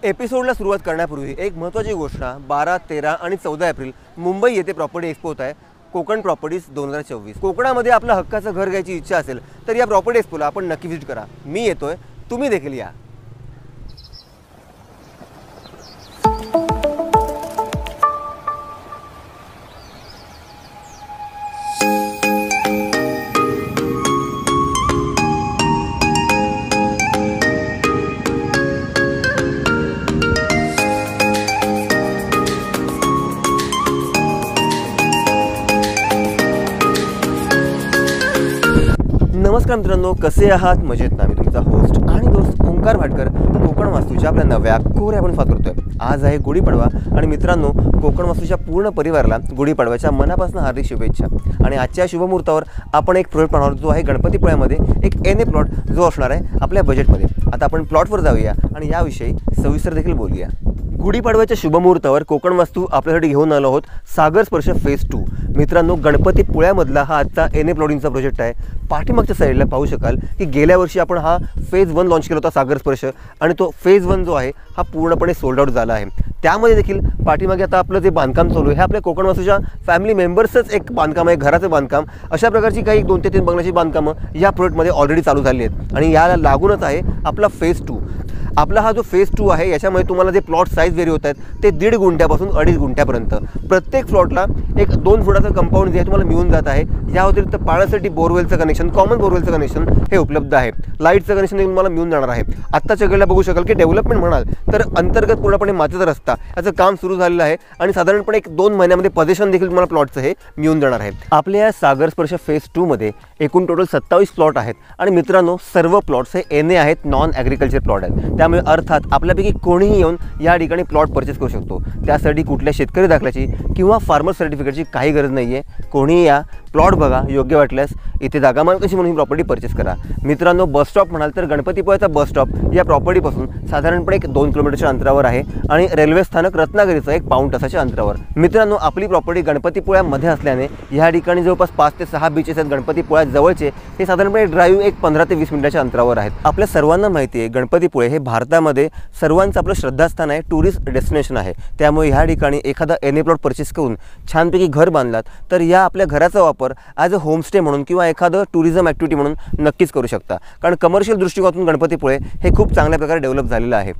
एपिसोडला सुरुवात करण्यापूर्वी एक महत्त्वाची घोषणा 12, 13 आणि 14 एप्रिल मुंबई येथे प्रॉपर्टी एक्सपो होत आहे। कोकण प्रॉपर्टीज 2024। कोकणामध्ये आपलं हक्काचं घर घ्यायची इच्छा असेल तर या प्रॉपर्टी एक्सपोला आपण नक्की व्हिजिट करा। मी येतोय, तुम्ही देखील या। नमस्कार मित्रांनो, कसे आहात? मजेत ना? मी तुमचा होस्ट आणि दोस्त ओंकार भाटकर कोकण वास्तूच्या आपल्या नव्या कोऱ्या आपण स्वागत करतोय। आज आहे गुढीपाडवा आणि मित्रांनो, कोकण वास्तूच्या पूर्ण परिवाराला गुढीपाडव्याच्या मनापासून हार्दिक शुभेच्छा। आणि आजच्या शुभमुहूर्तावर आपण एक प्लॉट पाहणार जो आहे गणपतीपुळ्यामध्ये एक एन ए प्लॉट जो असणार आहे आपल्या बजेटमध्ये। आता आपण प्लॉटवर जाऊया आणि याविषयी सविस्तर देखील बोलूया। गुढीपाडव्याच्या शुभमुहूर्तावर कोकण वास्तू आपल्यासाठी घेऊन आलो आहोत सागर स्पर्श फेज 2। मित्रांनो, गणपतीपुळ्यामधला हा आजचा एन ए प्लॉटिंगचा प्रोजेक्ट आहे। पाठीमागच्या साईडला पाहू शकाल की गेल्या वर्षी आपण हा फेज 1 लॉन्च केला होता सागर स्पर्श, आणि तो फेज 1 जो आहे हा पूर्णपणे सोल्ड आउट झाला आहे। त्यामध्ये देखील पाठीमागे आता आपलं जे बांधकाम चालू आहे हे आपल्या कोकण वास्तूच्या फॅमिली मेंबर्सच एक बांधकाम आहे, घराचं बांधकाम। अशा प्रकारची काही 2 ते 3 बंगल्याची बांधकामं या प्रोजेक्टमध्ये ऑलरेडी चालू झाली आहेत आणि याला लागूनच आहे आपला फेज 2। आपला हा जो फेज 2 आहे याच्यामध्ये तुम्हाला जे प्लॉट साईज वेरी होत आहेत ते 1.5 गुंठ्यापासून 2.5 गुंठ्यापर्यंत प्रत्येक प्लॉटला एक 2 फुटाचं कंपाऊंड जे तुम्हाला मिळून जात आहे। या व्यतिरिक्त पाण्यासाठी बोरवेलचं कनेक्शन, कॉमन बोरवेलचं कनेक्शन हे उपलब्ध आहे। लाईटचं कनेक्शन तुम्हाला मिळून जाणार आहे। आत्ताच्या वेळेला बघू शकाल की डेव्हलपमेंट म्हणाल तर अंतर्गत पूर्णपणे मातीचा रस्ता याचं काम सुरू झालेलं आहे आणि साधारणपणे 1-2 महिन्यामध्ये पोझिशन देखील तुम्हाला प्लॉटचं हे मिळून जाणार आहे। आपल्या या सागर स्पर्श फेज 2 मध्ये एकूण टोटल 27 प्लॉट आहेत आणि मित्रांनो, सर्व प्लॉट्स हे एन ए आहेत, नॉन ॲग्रिकल्चर प्लॉट आहेत। त्यामुळे अर्थात आपल्यापैकी कोणीही येऊन या ठिकाणी प्लॉट परचेस करू शकतो। त्यासाठी कुठल्या शेतकरी दाखल्याची किंवा फार्मर सर्टिफिकेटची काही गरज नाही आहे। कोणीही या, प्लॉट बघा, योग्य वाटल्यास इथे जागा मालकाची म्हणून ही प्रॉपर्टी परचेस करा। मित्रांनो, बस स्टॉप म्हणाल तर गणपतीपुळ्याचा बस स्टॉप या प्रॉपर्टीपासून साधारणपणे 2 किलोमीटरच्या अंतरावर आहे आणि रेल्वे स्थानक रत्नागिरीचं 1 पाऊण तासाच्या अंतरावर। मित्रांनो, आपली प्रॉपर्टी गणपतीपुळ्यामध्ये असल्याने या ठिकाणी जवळपास 5 ते 6 बीचेस आहेत गणपतीपुळ्या जवळचे। हे साधारणपणे ड्राईव्ह 15 ते 20 मिनिटाच्या अंतरावर आहेत। आपल्या सर्वांना माहिती आहे गणपतीपुळे हे भारतामध्ये सर्वांचं आपलं श्रद्धास्थान आहे, टुरिस्ट डेस्टिनेशन आहे। त्यामुळे ह्या ठिकाणी एखादा एन ए प्लॉट परचेस करून छानपैकी घर बांधलात तर या आपल्या घराचा वापर ॲज अ होमस्टे म्हणून किंवा एखादं टुरिझम ॲक्टिव्हिटी म्हणून नक्कीच करू शकता, कारण कमर्शियल दृष्टिकोनातून गणपतीपुळे हे खूप चांगल्या प्रकारे डेव्हलप झालेलं आहे।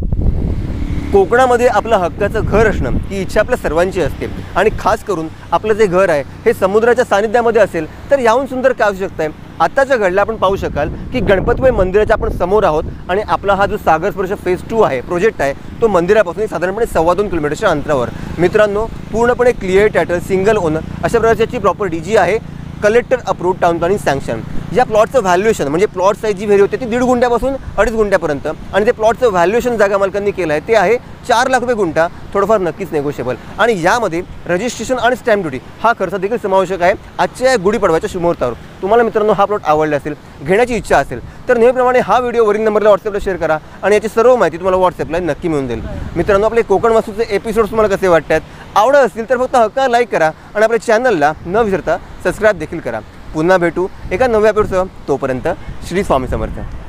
कोकणामध्ये आपलं हक्काचं घर असणं ही इच्छा आपल्या सर्वांची असते आणि खास करून आपलं जे घर आहे हे समुद्राच्या सानिध्यामध्ये असेल तर याहून सुंदर काय असू शकतं। आत्ताच्या घडला आपण पाहू शकाल की गणपतीपुळे मंदिराच्या आपण समोर आहोत आणि आपला हा जो सागर स्पर्श फेज 2 आहे प्रोजेक्ट आहे तो मंदिरापासून साधारणपणे 2.25 किलोमीटरच्या अंतरावर। मित्रांनो, पूर्णपणे क्लिअर टायटल, सिंगल ओनर अशा प्रकारची प्रॉपर्टी जी आहे collector approved, town planning sanction. या प्लॉटचं व्हॅल्युएशन म्हणजे प्लॉट साईज जी व्हेरी होते ती 1.5 गुंठ्यापासून 2.5 गुंठ्यापर्यंत, आणि ते प्लॉटचं व्हॅल्युएशन जागा मालकांनी केलं आहे ते आहे 4 लाख रुपये गुंठा, थोडंफार नक्कीच नेगोशिएबल। आणि यामध्ये रजिस्ट्रेशन आणि स्टॅम्प ड्युटी हा खर्च देखील समावेशक आहे। आजच्या या गुढीपाडव्याच्या शुभमुहूर्तावर तुम्हाला मित्रांनो हा प्लॉट आवडला असेल, घेण्याची इच्छा असेल तर नेहमीप्रमाणे हा व्हिडिओ वरील नंबरला व्हॉट्सअपला शेअर करा आणि याची सर्व माहिती तुम्हाला व्हॉट्सअपला नक्की मिळून जाईल। मित्रांनो, आपले कोकण वास्तूचे एपिसोड्स तुम्हाला कसे वाटतात, आवडत असतील तर फक्त हक्का लाईक करा आणि आपल्या चॅनलला न विसरता सबस्क्राईब देखील करा। पुन्हा भेटू एका नव्या एपिसोडसह, तोपर्यंत श्री स्वामी समर्थ।